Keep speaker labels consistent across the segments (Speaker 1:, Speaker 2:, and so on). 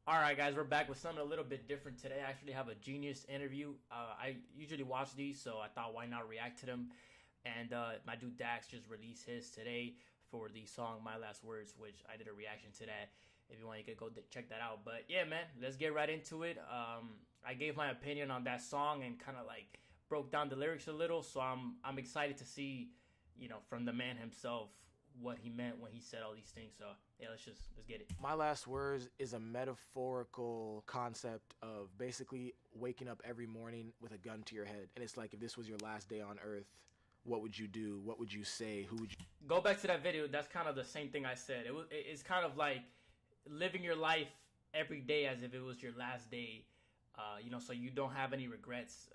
Speaker 1: All right, guys, we're back with something a little bit different today. I actually have a genius interview. I usually watch these, so I thought why not react to them. And my dude Dax just released his today for the song "My Last Words," which I did a reaction to that. If you want, you could go check that out. But yeah, man, let's get right into it. I gave my opinion on that song and kind of like broke down the lyrics a little, so I'm excited to see, from the man himself what he meant when he said all these things. So yeah, let's get it.
Speaker 2: My last words is a metaphorical concept of basically waking up every morning with a gun to your head. And it's like, if this was your last day on earth, what would you do? What would you say? Who would you...
Speaker 1: Go back to that video. That's kind of the same thing I said. It's kind of like living your life every day as if it was your last day. So you don't have any regrets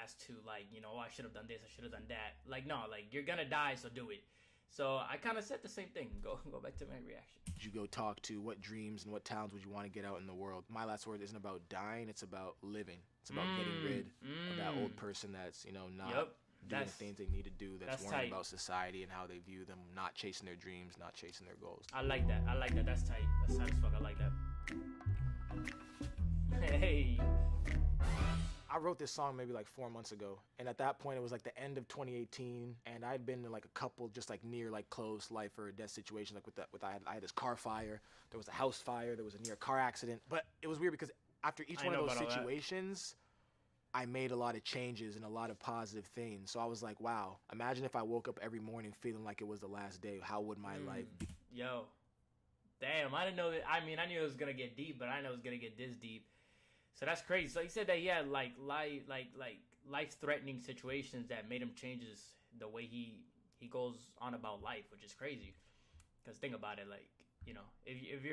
Speaker 1: as to like, oh, I should have done this, I should have done that. Like, no, like you're gonna die, so do it. So I kind of said the same thing. Go back to my reaction.
Speaker 2: Would you go talk to? What dreams and what towns would you want to get out in the world? My last word isn't about dying. It's about living. It's about getting rid of that old person that's, not doing the things they need to do, that's worrying about society and how they view them, not chasing their dreams, not chasing their goals.
Speaker 1: I like that. That's tight. That's tight as fuck. I like that. Hey.
Speaker 2: I wrote this song maybe like 4 months ago, and at that point it was like the end of 2018, and I'd been in like a couple just like near like close life or death situations, like I had this car fire, there was a house fire, there was a near car accident. But it was weird because after each one of those situations, I made a lot of changes and a lot of positive things. So I was like, wow, imagine if I woke up every morning feeling like it was the last day. How would my life be?
Speaker 1: Yo, damn, I didn't know that. I mean, I knew it was gonna get deep, but I didn't know it was gonna get this deep. So that's crazy. So he said that he had like life-threatening situations that made him change the way he goes on about life, which is crazy. Because think about it, like, if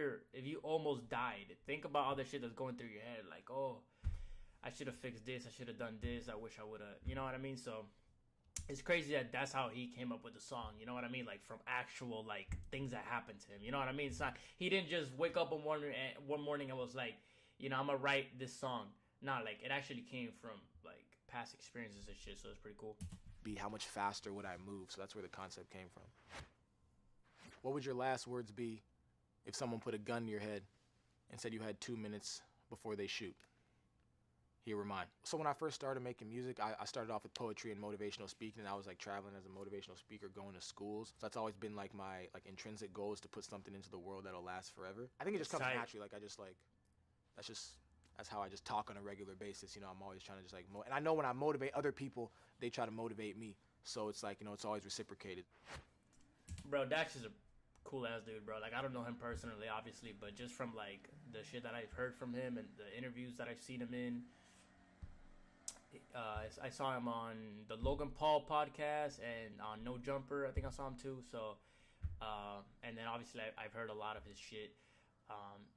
Speaker 1: you almost died, think about all the shit that's going through your head. Like, oh, I should have fixed this, I should have done this, I wish I would have, you know what I mean? So it's crazy that that's how he came up with the song, you know what I mean? Like from actual like things that happened to him, you know what I mean? It's not, he didn't just wake up one morning and was like, I'm gonna write this song. Nah, like it actually came from like past experiences and shit, so it's pretty cool.
Speaker 2: How much faster would I move? So that's where the concept came from. What would your last words be if someone put a gun to your head and said you had 2 minutes before they shoot? Here were mine. So when I first started making music, I started off with poetry and motivational speaking, and I was like traveling as a motivational speaker, going to schools. So that's always been like my like intrinsic goal, is to put something into the world that'll last forever. I think it just comes naturally. Like that's how I just talk on a regular basis. I'm always trying to just like, and I know when I motivate other people, they try to motivate me. So it's like, it's always reciprocated.
Speaker 1: Bro, Dax is a cool ass dude, bro. Like, I don't know him personally, obviously, but just from like the shit that I've heard from him and the interviews that I've seen him in, I saw him on the Logan Paul podcast and on No Jumper. I think I saw him too. So, and then obviously I've heard a lot of his shit.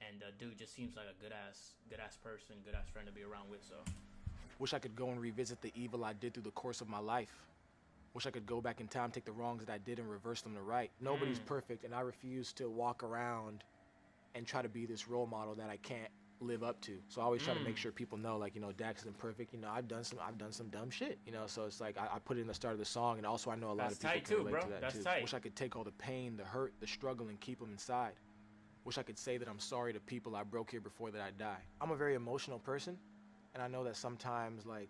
Speaker 1: And the dude just seems like a good ass person, good ass friend to be around with. So,
Speaker 2: wish I could go and revisit the evil I did through the course of my life. Wish I could go back in time, take the wrongs that I did and reverse them to right. Nobody's perfect, and I refuse to walk around and try to be this role model that I can't live up to. So I always try to make sure people know, like, Dax isn't perfect. I've done some dumb shit. So it's like I put it in the start of the song, and also I know a lot of people can relate to that too. Wish I could take all the pain, the hurt, the struggle, and keep them inside. Wish I could say that I'm sorry to people I broke here before that I die. I'm a very emotional person, and I know that sometimes, like,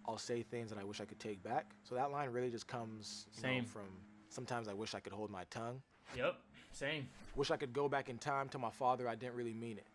Speaker 2: I'll say things that I wish I could take back. So that line really just comes from sometimes I wish I could hold my tongue.
Speaker 1: Yep, same.
Speaker 2: Wish I could go back in time to my father, I didn't really mean it.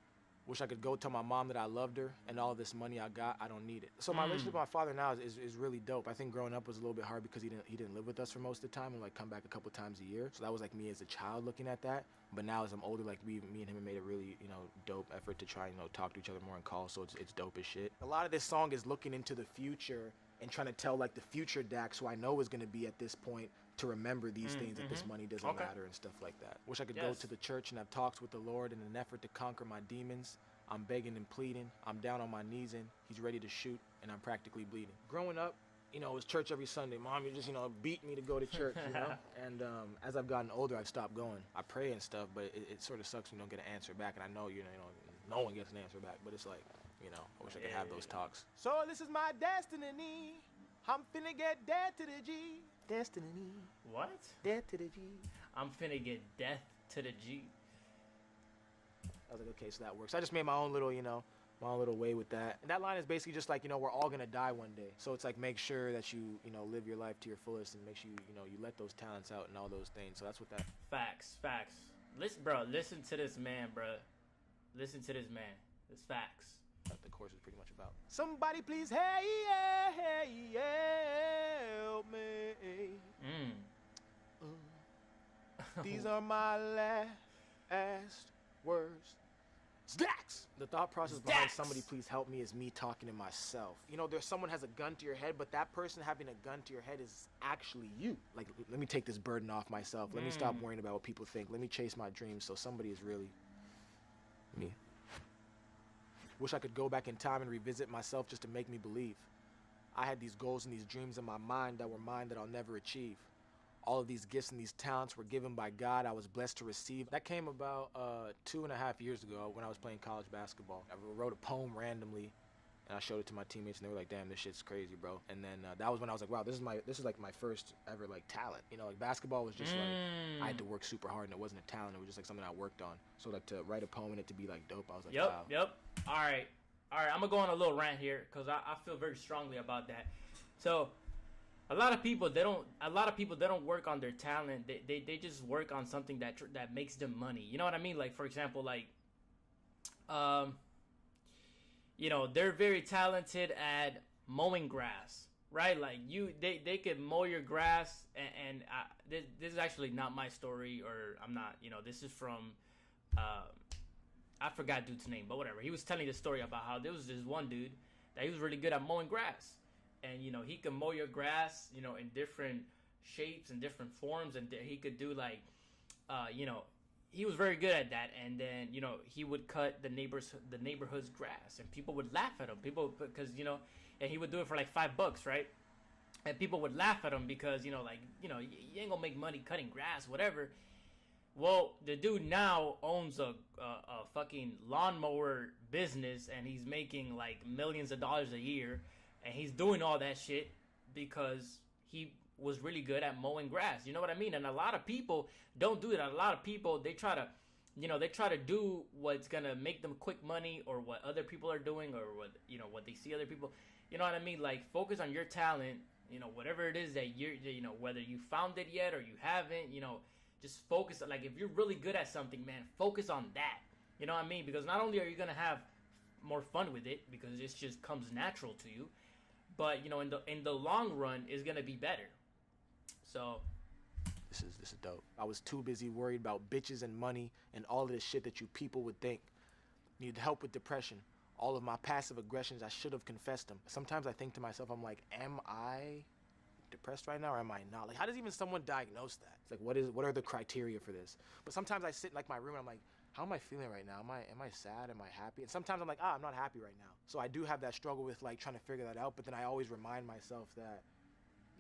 Speaker 2: Wish I could go tell my mom that I loved her, and all this money I got, I don't need it. So my relationship with my father now is really dope. I think growing up was a little bit hard because he didn't live with us for most of the time and like come back a couple times a year. So that was like me as a child looking at that. But now as I'm older, like me and him have made a really, dope effort to try, talk to each other more in calls. So it's dope as shit. A lot of this song is looking into the future and trying to tell like the future Dax, who I know is going to be at this point, to remember these things, that this money doesn't matter and stuff like that. Wish I could go to the church and have talks with the Lord in an effort to conquer my demons. I'm begging and pleading. I'm down on my knees and he's ready to shoot, and I'm practically bleeding. Growing up, it was church every Sunday. Mom, you just, beat me to go to church, And as I've gotten older, I've stopped going. I pray and stuff, but it sort of sucks when you don't get an answer back. And I know, no one gets an answer back, but it's like, I wish I could have those talks. So this is my destiny. I'm finna get dead to the G. Destiny.
Speaker 1: What?
Speaker 2: Death to the G.
Speaker 1: I'm finna get death to the G.
Speaker 2: I was like, okay, so that works. I just made my own little, my own little way with that. And that line is basically just like, we're all gonna die one day. So it's like, make sure that you, live your life to your fullest and make sure you let those talents out and all those things. So that's what that.
Speaker 1: Facts. Listen, bro, listen to this man, bro. Listen to this man. It's facts.
Speaker 2: That the course is pretty much about. Somebody please, help me. These are my last words. Stacks! The thought process behind somebody please help me is me talking to myself. There's someone has a gun to your head, but that person having a gun to your head is actually you. Like, let me take this burden off myself. Let me stop worrying about what people think. Let me chase my dreams so somebody is really me. Wish I could go back in time and revisit myself just to make me believe. I had these goals and these dreams in my mind that were mine that I'll never achieve. All of these gifts and these talents were given by God. I was blessed to receive. That came about 2.5 years ago when I was playing college basketball. I wrote a poem randomly, and I showed it to my teammates, and they were like, "Damn, this shit's crazy, bro." And then that was when I was like, "Wow, this is like my first ever like talent." Like basketball was just like I had to work super hard, and it wasn't a talent. It was just like something I worked on. So like to write a poem and it to be like dope, I was like, "Wow."
Speaker 1: Yep. All right. I'm gonna go on a little rant here because I feel very strongly about that. So. A lot of people they don't work on their talent. They just work on something that makes them money. You know what I mean? Like for example, like they're very talented at mowing grass, right? Like they could mow your grass and this is actually not my story, or I'm not, this is from I forgot dude's name, but whatever. He was telling the story about how there was this one dude that he was really good at mowing grass. And, he could mow your grass, in different shapes and different forms. And he could do, like, he was very good at that. And then, he would cut the neighborhood's grass. And people would laugh at him. Because, and he would do it for, like, $5, right? And people would laugh at him because, you ain't gonna make money cutting grass, whatever. Well, the dude now owns a fucking lawnmower business. And he's making, like, millions of dollars a year. And he's doing all that shit because he was really good at mowing grass. You know what I mean? And a lot of people don't do that. A lot of people, they try to do what's going to make them quick money or what other people are doing or what they see other people. You know what I mean? Like, focus on your talent, whatever it is that whether you found it yet or you haven't, just focus. Like, if you're really good at something, man, focus on that. You know what I mean? Because not only are you going to have more fun with it because it just comes natural to you, but in the long run is gonna be better. So
Speaker 2: this is dope. I was too busy worried about bitches and money and all of this shit that you people would think. Needed help with depression. All of my passive aggressions, I should have confessed them. Sometimes I think to myself, I'm like, am I depressed right now or am I not? Like, how does even someone diagnose that? It's like, what are the criteria for this? But sometimes I sit in like my room and I'm like, how am I feeling right now? Am I sad? Am I happy? And sometimes I'm like, I'm not happy right now. So I do have that struggle with like trying to figure that out. But then I always remind myself that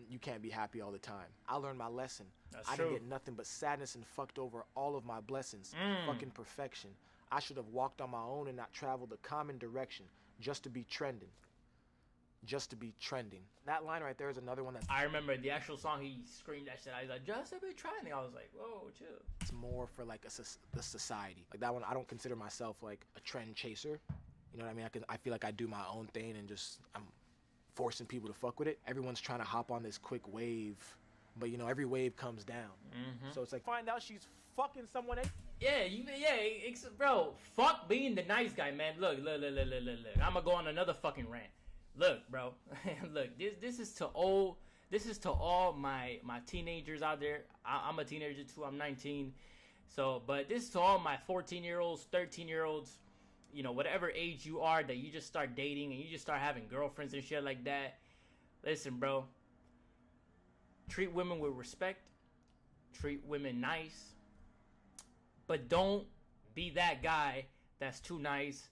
Speaker 2: you can't be happy all the time. I learned my lesson. I didn't get nothing but sadness and fucked over all of my blessings. Fucking perfection. I should have walked on my own and not traveled a common direction just to be trending. Just to be trending. That line right there is another one that
Speaker 1: I remember the actual song. He screamed that shit. I was like, just to be trending. I was like, whoa, chill.
Speaker 2: It's more for like the society. Like that one, I don't consider myself like a trend chaser. You know what I mean? I feel like I do my own thing and just I'm forcing people to fuck with it. Everyone's trying to hop on this quick wave, but every wave comes down. So it's like find out she's fucking someone.
Speaker 1: Bro, fuck being the nice guy, man. Look. I'm gonna go on another fucking rant. Look, bro. Look, this is to all my teenagers out there. I'm a teenager too. I'm 19. So, but this is to all my 14-year-olds, 13-year-olds, whatever age you are that you just start dating and you just start having girlfriends and shit like that. Listen, bro. Treat women with respect. Treat women nice. But don't be that guy that's too nice.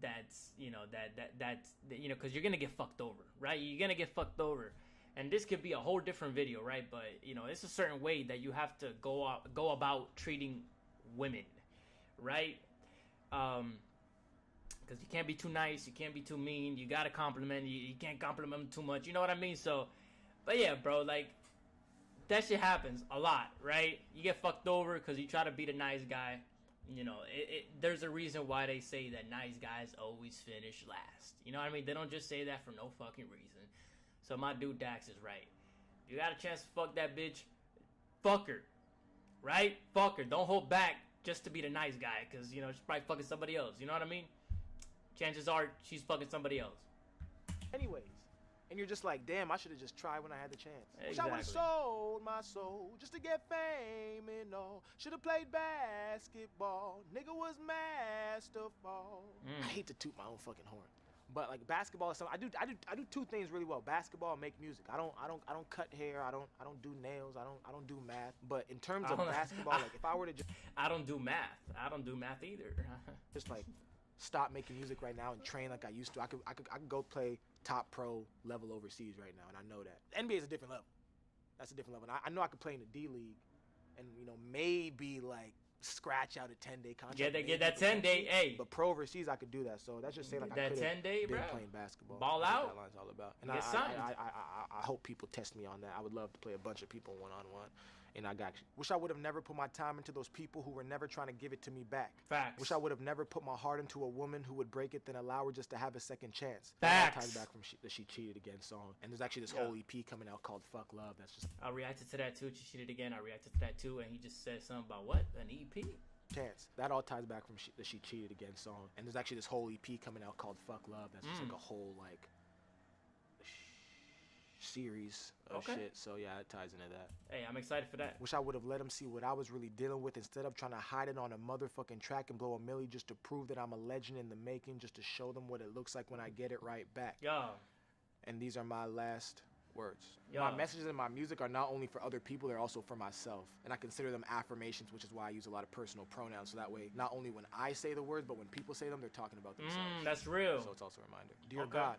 Speaker 1: That's because you're gonna get fucked over, right? You're gonna get fucked over, and this could be a whole different video, right? But it's a certain way that you have to go about treating women, right? Because you can't be too nice, you can't be too mean. You gotta compliment. You can't compliment them too much. You know what I mean? So, but yeah, bro, like that shit happens a lot, right? You get fucked over because you try to be the nice guy. there's a reason why they say that nice guys always finish last. You know what I mean? They don't just say that for no fucking reason. So my dude Dax is right. If you got a chance to fuck that bitch, fuck her. Right? Fuck her. Don't hold back just to be the nice guy, because, she's probably fucking somebody else. You know what I mean? Chances are she's fucking somebody else.
Speaker 2: Anyways. And you're just like, damn, I should have just tried when I had the chance.
Speaker 1: Exactly.
Speaker 2: Wish I would have sold my soul just to get fame and all. Should have played basketball. Nigga was masterful. I hate to toot my own fucking horn, but like basketball is something I do two things really well: basketball and make music. I don't cut hair. I don't do nails. I don't do math. But in terms of basketball, like if I were to just
Speaker 1: I don't do math. I don't do math either.
Speaker 2: just like stop making music right now and train like I used to, I could go play top pro level overseas right now, and I know that. The NBA is a different level. That's a different level. And I know I could play in the D League and, maybe like scratch out a 10-day contract.
Speaker 1: Get that 10-day, hey.
Speaker 2: But pro overseas, I could do that. So that's just saying like I could have been playing basketball.
Speaker 1: Ball out.
Speaker 2: That line's all about. And I hope people test me on that. I would love to play a bunch of people one-on-one. And I wish I would have never put my time into those people who were never trying to give it to me back.
Speaker 1: Facts.
Speaker 2: Wish I would have never put my heart into a woman who would break it, then allow her just to have a second chance.
Speaker 1: Facts.
Speaker 2: That ties back from the She Cheated Again song. And there's actually this whole EP coming out called Fuck Love. That's just...
Speaker 1: I reacted to that too. She cheated again. I reacted to that too. And he just said something about what? An EP?
Speaker 2: Chance. That all ties back from the She Cheated Again song. And there's actually this whole EP coming out called Fuck Love. That's just like a whole like series of shit. So yeah, it ties into that.
Speaker 1: Hey, I'm excited for that.
Speaker 2: Wish I would have let him see what I was really dealing with instead of trying to hide it on a motherfucking track and blow a milli just to prove that I'm a legend in the making, just to show them what it looks like when I get it right back.
Speaker 1: Yo.
Speaker 2: And these are my last words.
Speaker 1: Yo.
Speaker 2: My messages in my music are not only for other people, they're also for myself. And I consider them affirmations, which is why I use a lot of personal pronouns. So that way, not only when I say the words, but when people say them, they're talking about themselves.
Speaker 1: That's real.
Speaker 2: So it's also a reminder. Dear God,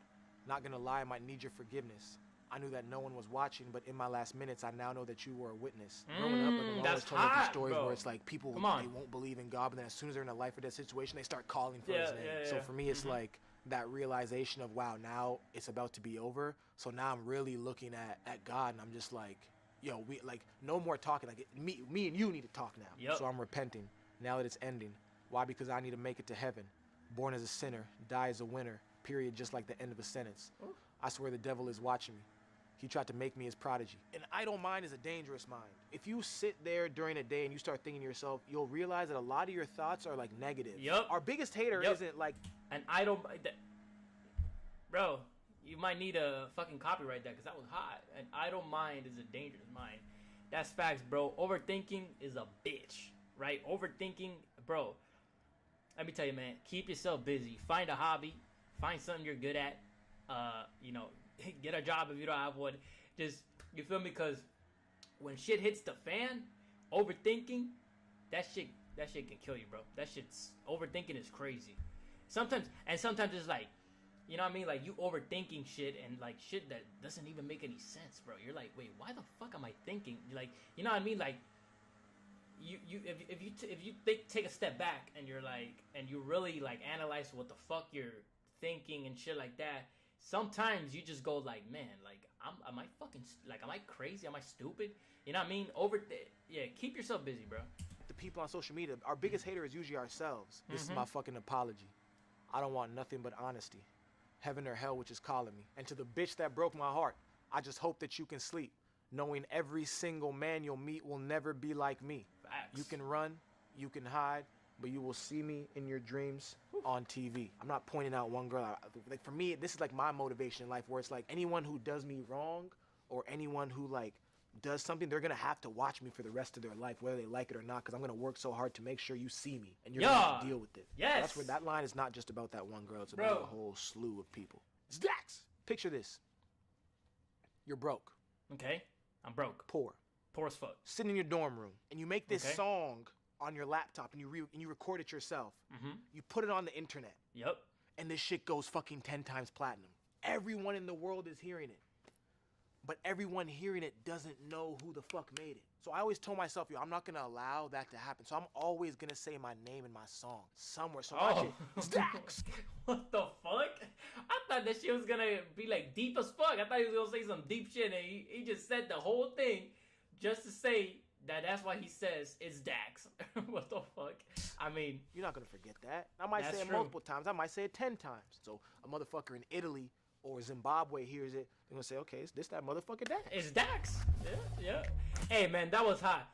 Speaker 2: not gonna lie, I might need your forgiveness. I knew that no one was watching, but in my last minutes, I now know that you were a witness. Growing up, like, I always told these stories where it's like people, they won't believe in God, but then as soon as they're in a life or death situation, they start calling for his name. So for me, it's like that realization of, wow, now it's about to be over. So now I'm really looking at God, and I'm just like, yo, we like no more talking. Like me and you need to talk now. So I'm repenting now that it's ending. Why? Because I need to make it to heaven. Born as a sinner, die as a winner. Period. Just like the end of a sentence. I swear the devil is watching me. He tried to make me his prodigy. An idle mind is a dangerous mind. If you sit there during a day and you start thinking to yourself, you'll realize that a lot of your thoughts are like negative. Our biggest hater isn't like
Speaker 1: an idle. Bro, you might need a fucking copyright that because that was hot. An idle mind is a dangerous mind. That's facts, bro. Overthinking is a bitch, right? Overthinking, bro. Let me tell you, man. Keep yourself busy. Find a hobby. Find something you're good at. Get a job if you don't have one. Just, you feel me? Because when shit hits the fan, overthinking, that shit can kill you, bro. Overthinking is crazy. Sometimes it's like, you know what I mean? Like, you overthinking shit and like shit that doesn't even make any sense, bro. You're like, wait, why the fuck am I thinking? Like, you know what I mean? Like, if you take a step back and you're like, and you really like analyze what the fuck you're thinking and shit like that. Sometimes you just go like, man, like, am I crazy? Am I stupid? You know what I mean? Keep yourself busy, bro.
Speaker 2: The people on social media, our biggest hater is usually ourselves. This is my fucking apology. I don't want nothing but honesty. Heaven or hell, which is calling me. And to the bitch that broke my heart, I just hope that you can sleep, knowing every single man you'll meet will never be like me.
Speaker 1: Facts.
Speaker 2: You can run, you can hide, but you will see me in your dreams on TV. I'm not pointing out one girl. Like, for me, this is like my motivation in life, where it's like anyone who does me wrong or anyone who like does something, they're gonna have to watch me for the rest of their life, whether they like it or not, because I'm gonna work so hard to make sure you see me and you're gonna have to deal with it.
Speaker 1: Yes.
Speaker 2: So that's where that line is not just about that one girl. It's about a whole slew of people. Stacks. Picture this. You're broke.
Speaker 1: Okay. I'm broke.
Speaker 2: Poor.
Speaker 1: Poor as fuck.
Speaker 2: Sitting in your dorm room and you make this song on your laptop and you record it yourself. You put it on the internet.
Speaker 1: Yep.
Speaker 2: And this shit goes fucking 10 times platinum. Everyone in the world is hearing it. But everyone hearing it doesn't know who the fuck made it. So I always told myself, yo, I'm not gonna allow that to happen. So I'm always gonna say my name in my song somewhere. So watch it. Stacks.
Speaker 1: What the fuck? I thought that shit was gonna be like deep as fuck. I thought he was gonna say some deep shit, and he just said the whole thing just to say that's why he says it's Dax. What the fuck? I mean,
Speaker 2: You're not gonna forget that. I might
Speaker 1: That's
Speaker 2: say it
Speaker 1: true.
Speaker 2: multiple times. I might say it 10 times. So a motherfucker in Italy or Zimbabwe hears it, they're gonna say, okay, it's this that motherfucker Dax.
Speaker 1: it's Dax. Yeah. Hey, man, that was hot.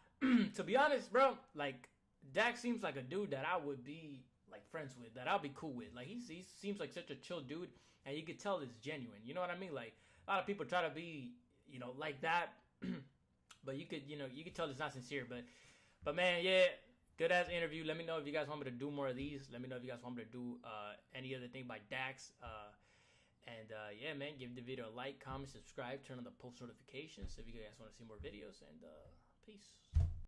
Speaker 1: To be honest, bro, like, Dax seems like a dude that I would be, like, friends with, that I'll be cool with. Like, he seems like such a chill dude, and you could tell it's genuine. You know what I mean? Like, a lot of people try to be, like that, but you could tell it's not sincere. But man, yeah, good ass interview. Let me know if you guys want me to do more of these. Let me know if you guys want me to do any other thing by Dax. And yeah, man, give the video a like, comment, subscribe, turn on the post notifications if you guys want to see more videos. And peace.